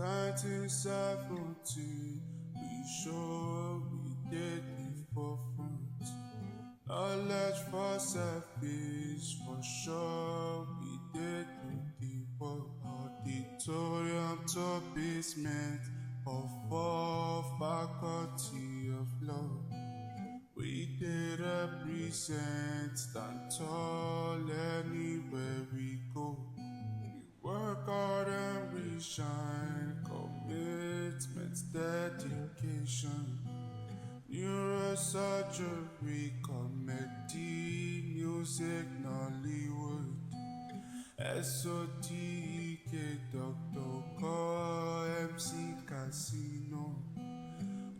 1970, we sure we did the forefront. Knowledge for selfish, for sure we did the work. Auditorium to basement of all faculty of law. We did represent, stand tall anywhere we go. Work hard and we shine, commitment, dedication. Neurosurgery, comedy, music, Nollywood. SOTK, Dr. Call, MC Casino.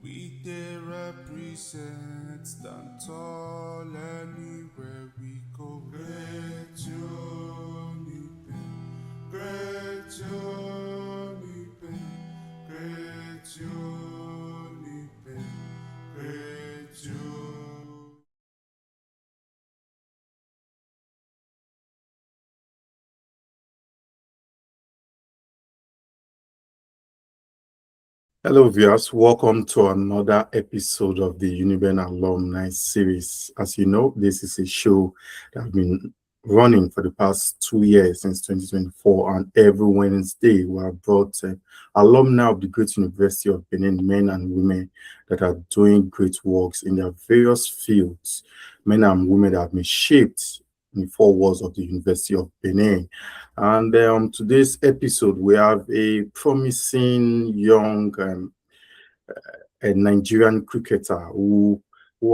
We did represent, stand tall anywhere we go. Great UNIBEN, great UNIBEN, great UNIBEN, great UNIBEN. Hello, viewers. Welcome to another episode of the UNIBEN Alumni Series. As you know, this is a show that has been running for the past 2 years, since 2024, and every Wednesday we have brought alumni of the great University of Benin, men and women that are doing great works in their various fields, men and women that have been shaped in the four walls of the University of Benin. And today's episode, we have a promising young a Nigerian cricketer who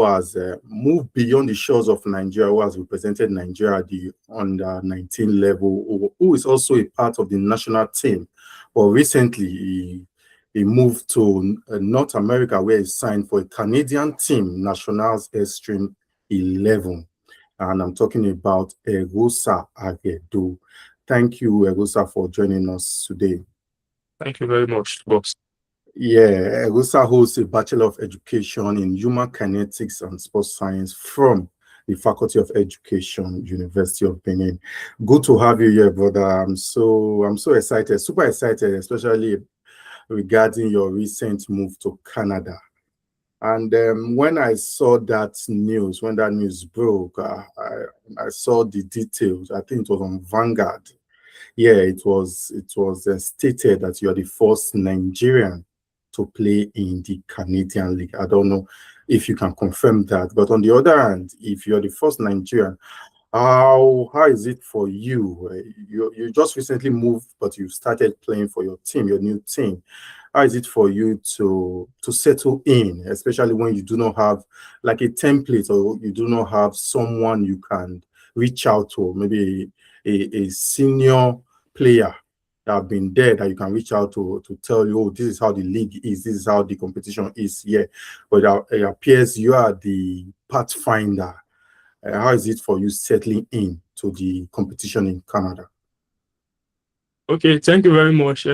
has moved beyond the shores of Nigeria, who has represented Nigeria at the under 19 level, who is also a part of the national team. But recently, he moved to North America, where he signed for a Canadian team, Nationals Xtreme 11. And I'm talking about Eghosa Aghedo. Thank you, Eghosa, for joining us today. Thank you very much, boss. Yeah, Eghosa holds a Bachelor of Education in Human Kinetics and Sports Science from the Faculty of Education, University of Benin. Good to have you here, brother. I'm so excited, super excited, especially regarding your recent move to Canada. And when I saw that news, when that news broke, I saw the details. I think it was on Vanguard. Yeah, it was stated that you are the first Nigerian to play in the Canadian League. I don't know if you can confirm that, but on the other hand, if you're the first Nigerian, how is it for you? You just recently moved, but you started playing for your team, your new team. How is it for you to settle in, especially when you do not have like a template, or you do not have someone you can reach out to, maybe a senior player that have been there that you can reach out to tell you, oh, this is how the league is, this is how the competition is here. But it appears you are the pathfinder. How is it for you settling in to the competition in Canada? Okay, thank you very much.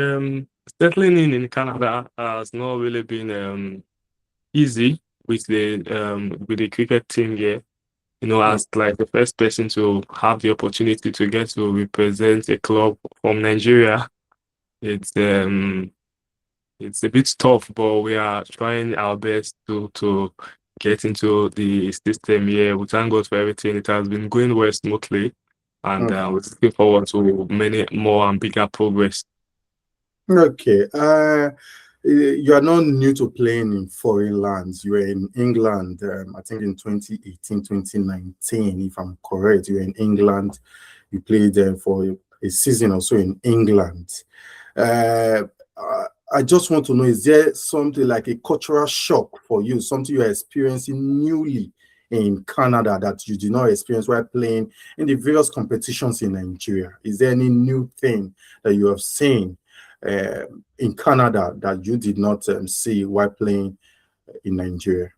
Settling in Canada has not really been easy with the cricket team here. You know, as like the first person to have the opportunity to get to represent a club from Nigeria, it's a bit tough, but we are trying our best to get into the system here. We thank God for everything. It has been going well smoothly, and we're looking forward to many more and bigger progress. Okay. You are not new to playing in foreign lands. You were in England, I think in 2018, 2019, if I'm correct. You were in England. You played for a season or so in England. I just want to know, is there something like a cultural shock for you, something you are experiencing newly in Canada that you did not experience while playing in the various competitions in Nigeria? Is there any new thing that you have seen in Canada that you did not see while playing in Nigeria?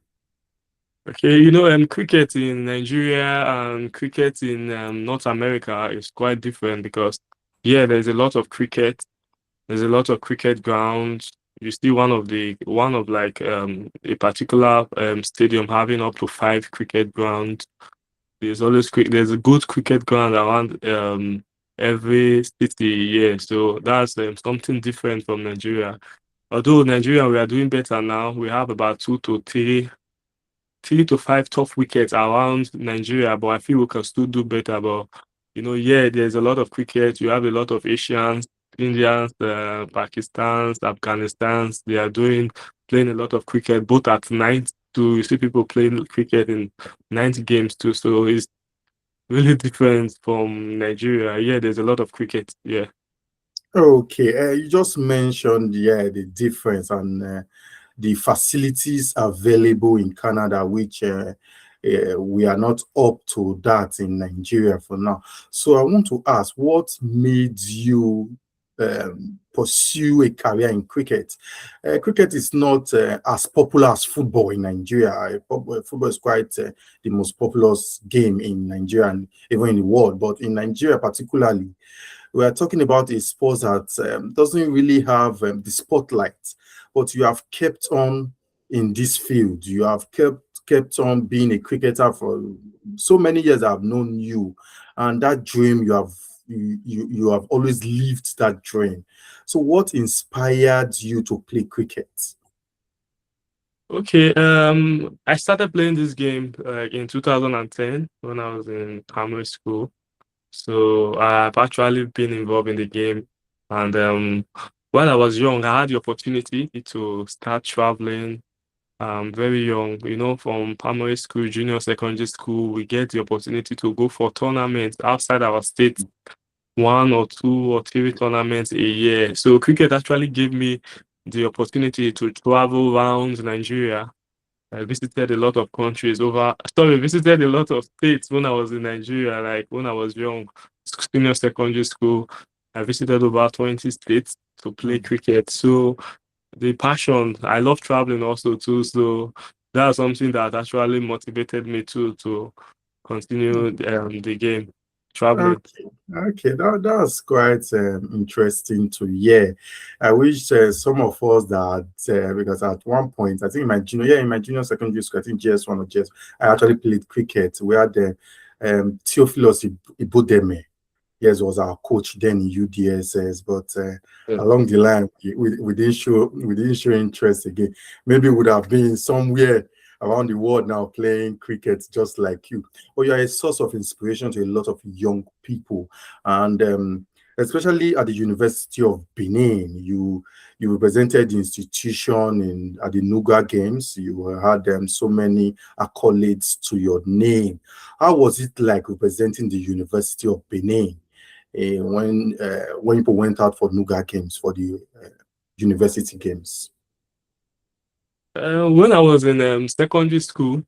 Okay, you know, cricket in Nigeria and cricket in North America is quite different because, yeah, there's a lot of cricket. There's a lot of cricket grounds. You see one of like a particular stadium having up to 5 cricket grounds. There's a good cricket ground around every city. Yeah, so that's something different from Nigeria. Although Nigeria, we are doing better now. We have about 3 to 5 tough wickets around Nigeria, but I feel we can still do better. But yeah, there's a lot of cricket. You have a lot of Asians, Indians, Pakistans, Afghanistans. They are playing a lot of cricket, both at night too. You see people playing cricket in night games too. So it's really different from Nigeria. Yeah, there's a lot of cricket. Yeah. Okay, you just mentioned, yeah, the difference and the facilities available in Canada, which we are not up to that in Nigeria for now. So I want to ask, what made you pursue a career in cricket? Cricket is not as popular as football in Nigeria. Football is quite the most popular game in Nigeria and even in the world, but in Nigeria particularly, we are talking about a sport that doesn't really have the spotlight, but you have kept on in this field. You have kept on being a cricketer for so many years. I've known you, and that dream you have always lived that dream. So, what inspired you to play cricket? Okay. I started playing this game in 2010 when I was in primary school. So I've actually been involved in the game. And while I was young, I had the opportunity to start traveling very young, from primary school, junior secondary school. We get the opportunity to go for tournaments outside our state, 1 or 2 or 3 tournaments a year. So cricket actually gave me the opportunity to travel around Nigeria. I visited a lot of visited a lot of states when I was in Nigeria, like when I was young, senior secondary school. I visited over 20 states to play Mm. cricket. So the passion, I love traveling also too. So that's something that actually motivated me to continue the game, traveling. Okay, okay, that's quite interesting to hear. I wish some of us that because at one point I think in my junior secondary school, I think GS1 or GS, I actually played cricket. We had the Theophilus Ibudeme. Yes, was our coach then in UDSS, but Yeah. along the line we didn't show interest again. Maybe would have been somewhere around the world now playing cricket just like you. But you are a source of inspiration to a lot of young people, and especially at the University of Benin, you represented the institution at the Nuga Games. You had so many accolades to your name. How was it like representing the University of Benin? When people went out for Nuga Games, for the university games. When I was in secondary school,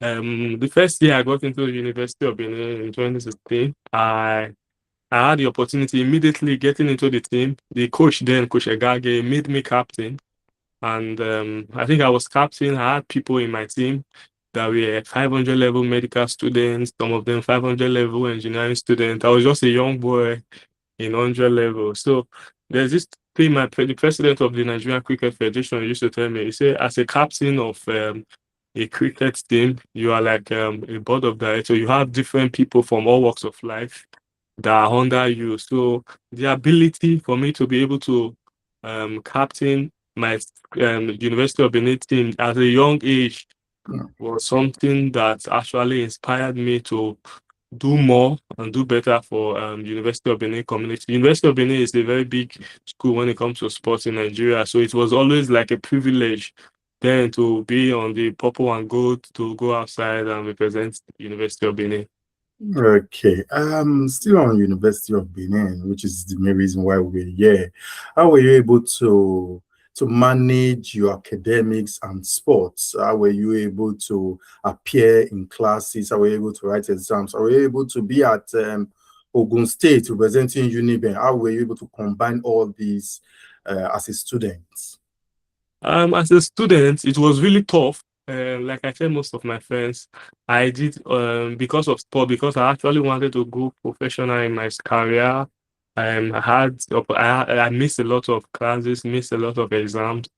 the first year I got into the University of Benin in 2016, I had the opportunity immediately getting into the team. The coach then, Coach Egage, made me captain. And I think I was captain. I had people in my team that were 500 level medical students, some of them 500 level engineering students. I was just a young boy in 100 level. So there's this thing the president of the Nigerian Cricket Federation used to tell me. He said, as a captain of a cricket team, you are like a board of directors. You have different people from all walks of life that are under you. So the ability for me to be able to captain my University of Benin team at a young age Yeah. was something that actually inspired me to do more and do better for University of Benin community. University of Benin is a very big school when it comes to sports in Nigeria. So it was always like a privilege then to be on the purple and gold to go outside and represent University of Benin. Okay. Still on University of Benin, which is the main reason why we're here. How were you able to manage your academics and sports? How were you able to appear in classes? How were you able to write exams? How were you able to be at Ogun State representing UNIBEN? How were you able to combine all these as a student? As a student, it was really tough. Like I tell most of my friends, I did because of sport, because I actually wanted to go professional in my career. I missed a lot of classes, missed a lot of exams,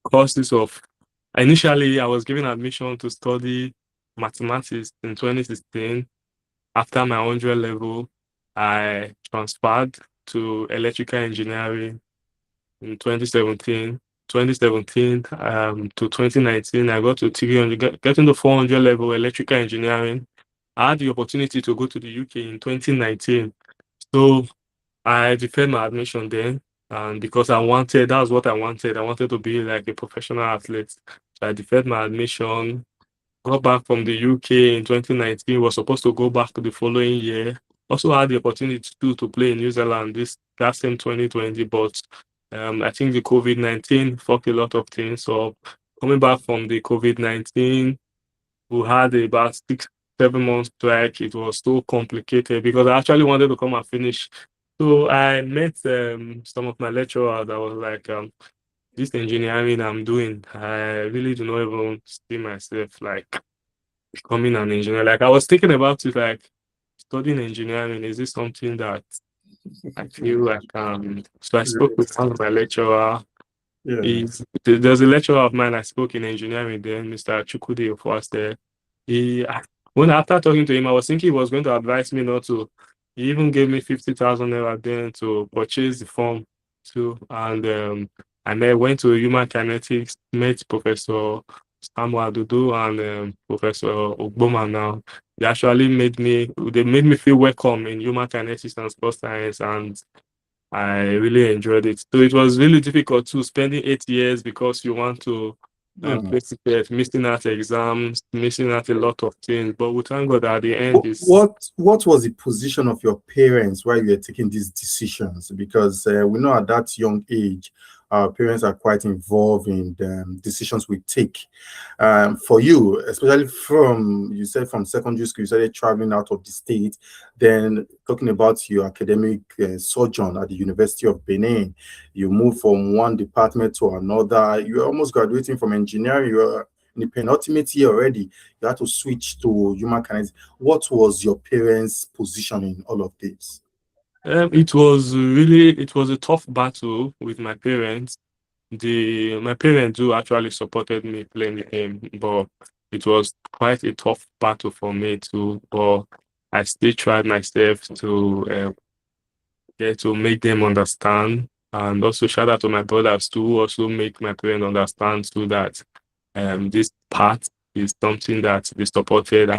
courses of. Initially, I was given admission to study mathematics in 2016 after my 100 level. I transferred to electrical engineering in 2017. 2017 to 2019, I got to 300, getting to 400 level electrical engineering. I had the opportunity to go to the UK in 2019. So I deferred my admission then. And because that's what I wanted. I wanted to be like a professional athlete. So I deferred my admission, got back from the UK in 2019, was supposed to go back the following year. Also had the opportunity to play in New Zealand that same 2020, but I think the COVID-19 fucked a lot of things up. Coming back from the COVID-19, we had about 6, 7 months strike. It was so complicated because I actually wanted to come and finish. So I met some of my lecturers. I was like, this engineering I'm doing, I really do not even see myself like becoming an engineer. Like I was thinking about it, like studying engineering. Is this something that I feel like so I spoke with one of my lecturer. Yeah. There's a lecturer of mine I spoke in engineering then, Mr. Chukwudi of us there. He when after talking to him, I was thinking he was going to advise me not to. He even gave me 50,000 naira then to purchase the form too. And went to human kinetics, met Professor Samuel Dudu and Professor Ogboma now. They made me feel welcome in human kinetics and sports science, and I really enjoyed it. So it was really difficult too, spending 8 years because you want to place it, missing out exams, missing out a lot of things. But we thank God at the end is What was the position of your parents while you were taking these decisions? Because we know at that young age, our parents are quite involved in the decisions we take. For you, especially you said from secondary school, you started traveling out of the state, then talking about your academic sojourn at the University of Benin, you moved from one department to another. You were almost graduating from engineering. You were in the penultimate year already. You had to switch to human kinetics. What was your parents' position in all of this? it was a tough battle with my parents. My parents do actually supported me playing the game, but it was quite a tough battle for me too. But I still tried myself to get to make them understand, and also shout out to my brothers to also make my parents understand too that this part is something that they supported.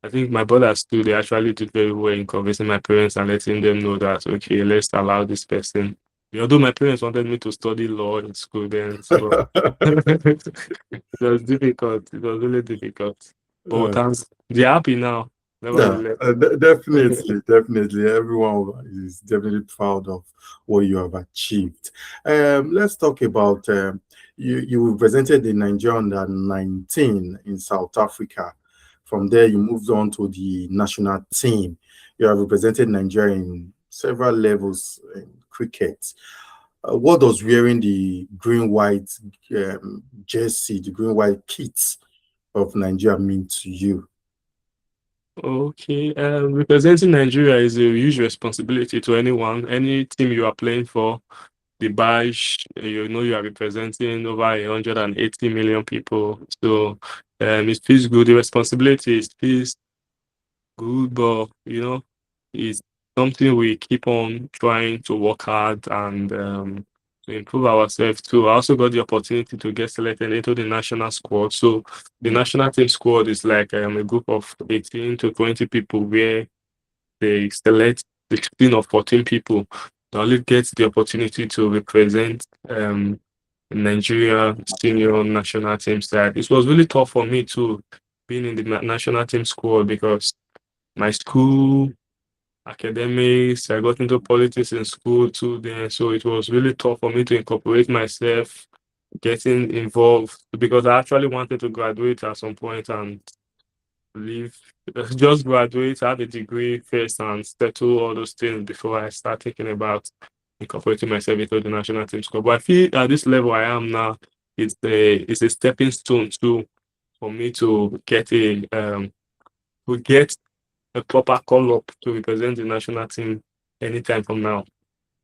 I think my brothers too, they actually did very well in convincing my parents and letting them know that, okay, let's allow this person. Although my parents wanted me to study law in school then, so it was difficult. It was really difficult. But they're happy now, Yeah, nevertheless. definitely. Everyone is definitely proud of what you have achieved. Let's talk about you represented the Nigerian under 19 in South Africa. From there, you moved on to the national team. You have represented Nigeria in several levels in cricket. What does wearing the green-white jersey, the green-white kit of Nigeria mean to you? Okay, representing Nigeria is a huge responsibility to anyone, any team you are playing for. The badge, you know, you are representing over 180 million people. So it feels good. The responsibility feels good, but it's something we keep on trying to work hard and to improve ourselves too. I also got the opportunity to get selected into the national squad. So the national team squad is like a group of 18 to 20 people where they select 16 or 14 people that only get the opportunity to represent Nigeria senior national team side. It was really tough for me too, being in the national team squad because my school academics, I got into politics in school too then. So it was really tough for me to incorporate myself, getting involved because I actually wanted to graduate at some point and leave, just graduate, have a degree first and settle all those things before I start thinking about incorporating myself into the national team squad. But I feel at this level I am now, it's a stepping stone too for me to get a proper call up to represent the national team anytime from now.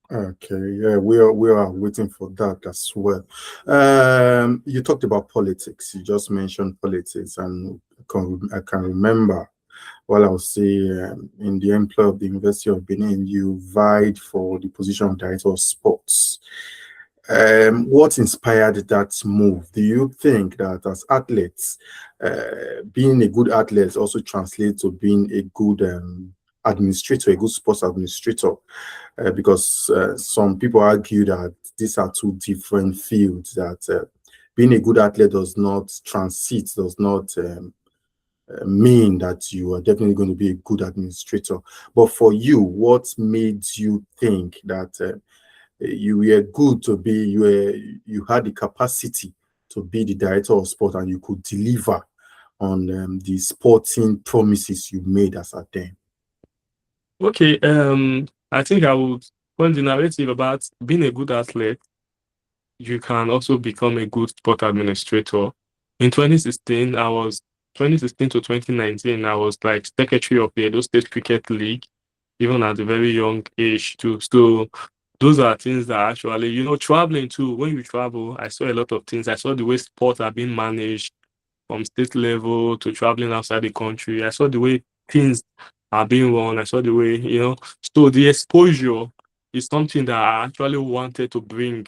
Okay, yeah, we are waiting for that as well. You talked about politics. You just mentioned politics, and I can remember while I was say in the employ of the University of Benin, you vied for the position of director of sports. What inspired that move? Do you think that as athletes, being a good athlete also translates to being a good administrator, a good sports administrator? Because some people argue that these are two different fields, that being a good athlete does not transit, does not mean that you are definitely going to be a good administrator. But for you, what made you think that you were good to be, you had the capacity to be the director of sport and you could deliver on the sporting promises you made as a then? Okay, I think I would point the narrative about being a good athlete. You can also become a good sport administrator. In 2016, 2016 to 2019, I was like secretary of the Edo State Cricket League, even at a very young age too. So those are things that actually, traveling too, when you travel, I saw a lot of things. I saw the way sports are being managed from state level to traveling outside the country. I saw the way things are being run. I saw the way, so the exposure is something that I actually wanted to bring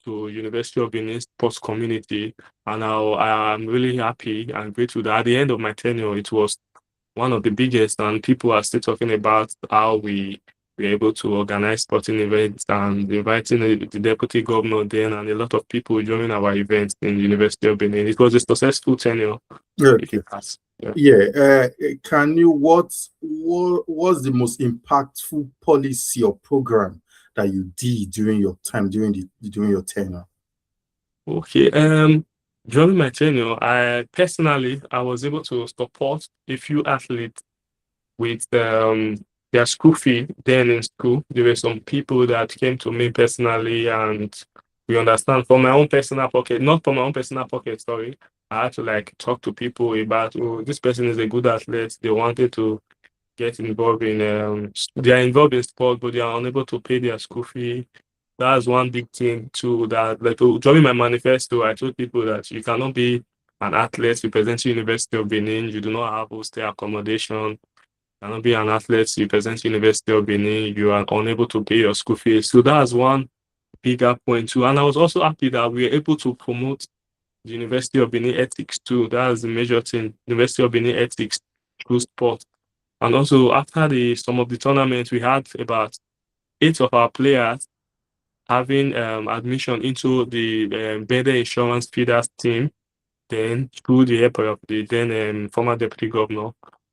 to University of Benin sports community. And I'm really happy and grateful that at the end of my tenure, it was one of the biggest, and people are still talking about how we were able to organize sporting events and inviting the deputy governor then and a lot of people joining our events in the University of Benin. It was a successful tenure. Okay. Yeah. Yeah. Can you, what was the most impactful policy or program that you did during your time, during your tenure? Okay. During my tenure, I was able to support a few athletes with their school fee. Then in school, there were some people that came to me personally, and we understand from my own personal pocket, not from my own personal pocket, sorry. I had to like talk to people about, oh, this person is a good athlete. They wanted to get involved in, they are involved in sport, but they are unable to pay their school fee. That's one big thing too. That like during my manifesto, I told people that you cannot be an athlete representing University of Benin. You do not have hostel accommodation. Cannot be an athlete representing University of Benin. You are unable to pay your school fees. So that's one bigger point too. And I was also happy that we were able to promote the University of Benin ethics too. That's the major thing. University of Benin ethics through sport. And also after some of the tournaments, we had about 8 of our players having admission into the Benin Insurance Feeders team, then through the help of the then former deputy governor,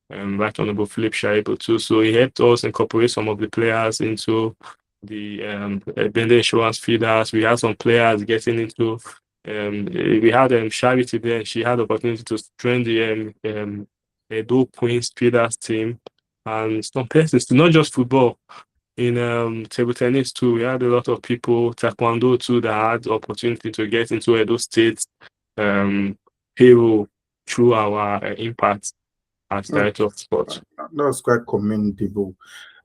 Right Honorable Philip Shaibu too. So he helped us incorporate some of the players into the Benin Insurance Feeders. We had some players getting into, we had Charity then. She had the opportunity to join the Edo Queens Feeders team, and some persons, not just football. In table tennis too, we had a lot of people, taekwondo too, that had the opportunity to get into Edo State payroll through our impact as director of sports. That's quite commendable.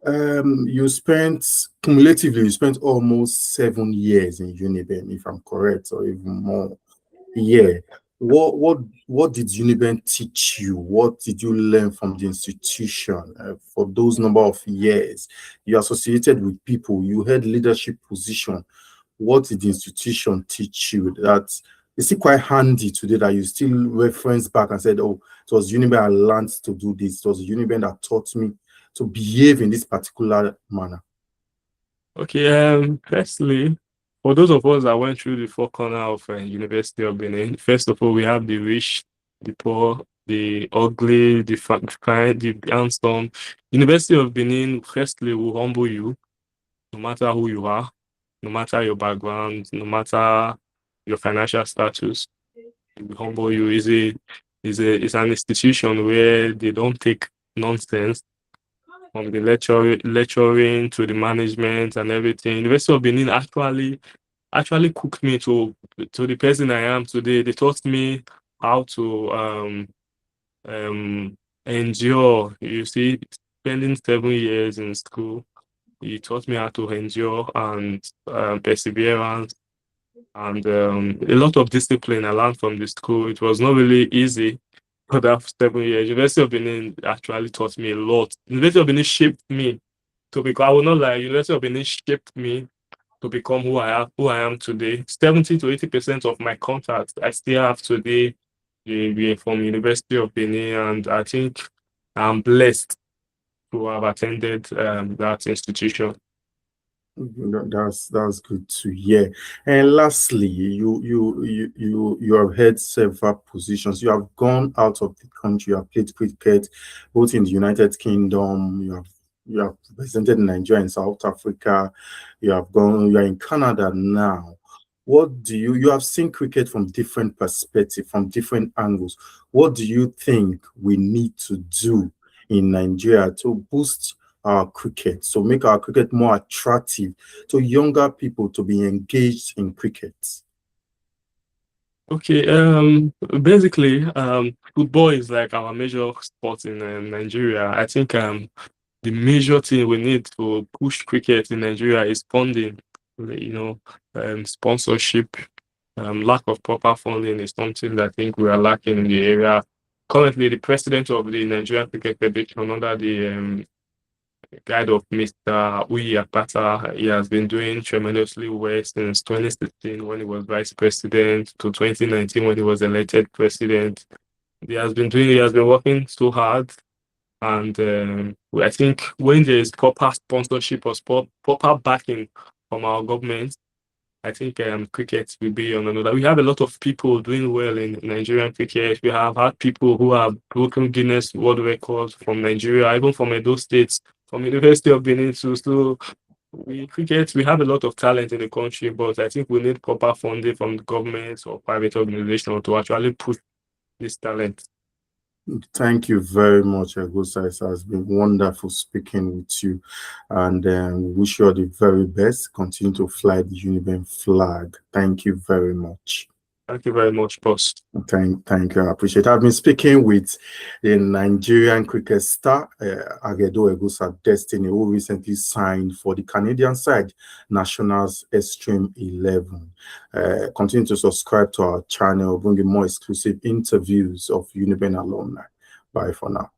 You spent cumulatively, you spent almost 7 years in UNIBEN, if I'm correct, or even more. Yeah. What did UNIBEN teach you? What did you learn from the institution for those number of years? You associated with people, you had leadership position. What did the institution teach you that is it quite handy today that you still reference back and said, oh, it was UNIBEN I learned to do this. It was UNIBEN that taught me to behave in this particular manner? Okay, firstly, for those of us that went through the four corners of University of Benin, first of all, we have the rich, the poor, the ugly, the kind, the handsome. University of Benin, firstly, will humble you, no matter who you are, no matter your background, no matter your financial status. It will humble you. It's an institution where they don't take nonsense, from the lecturing to the management and everything. University of Benin actually cooked me to the person I am today. They taught me how to endure. You see, spending 7 years in school, he taught me how to endure and perseverance and a lot of discipline I learned from the school. It was not really easy for that 7 years. University of Benin actually taught me a lot. University of Benin shaped me to become, I will not lie, University of Benin shaped me to become who I am today. 70 to 80% of my contacts I still have today, they from University of Benin, and I think I'm blessed to have attended that institution. That's good to hear. And lastly, you have held several positions. You have gone out of the country. You have played cricket both in the United Kingdom. You have represented Nigeria and South Africa. You are in Canada now. What do you have seen cricket from different perspectives, from different angles? What do you think we need to do in Nigeria to boost our cricket, so make our cricket more attractive to younger people to be engaged in cricket? Okay, basically, football is like our major sport in Nigeria. I think the major thing we need to push cricket in Nigeria is funding. Sponsorship. Lack of proper funding is something that I think we are lacking in the area. Currently, the president of the Nigerian Cricket Federation, under the guide of Mr. Uyi Apata, he has been doing tremendously well since 2016 when he was vice president to 2019 when he was elected president. He has been working so hard, and I think when there is proper sponsorship or proper backing from our government, I think cricket will be on another. We have a lot of people doing well in Nigerian cricket. We have had people who have broken Guinness World Records from Nigeria, even from Edo State, from University of Benin too. So we have a lot of talent in the country, but I think we need proper funding from the government or private organizations to actually push this talent. Thank you very much, Eghosa. It has been wonderful speaking with you, and we wish you all the very best. Continue to fly the UNIBEN flag. Thank you very much. Thank you very much, boss. Thank you. I appreciate it. I've been speaking with the Nigerian cricket star, Aghedo Eghosa Destiny, who recently signed for the Canadian side, Nationals Xtreme 11. Continue to subscribe to our channel, bringing more exclusive interviews of UNIBEN alumni. Bye for now.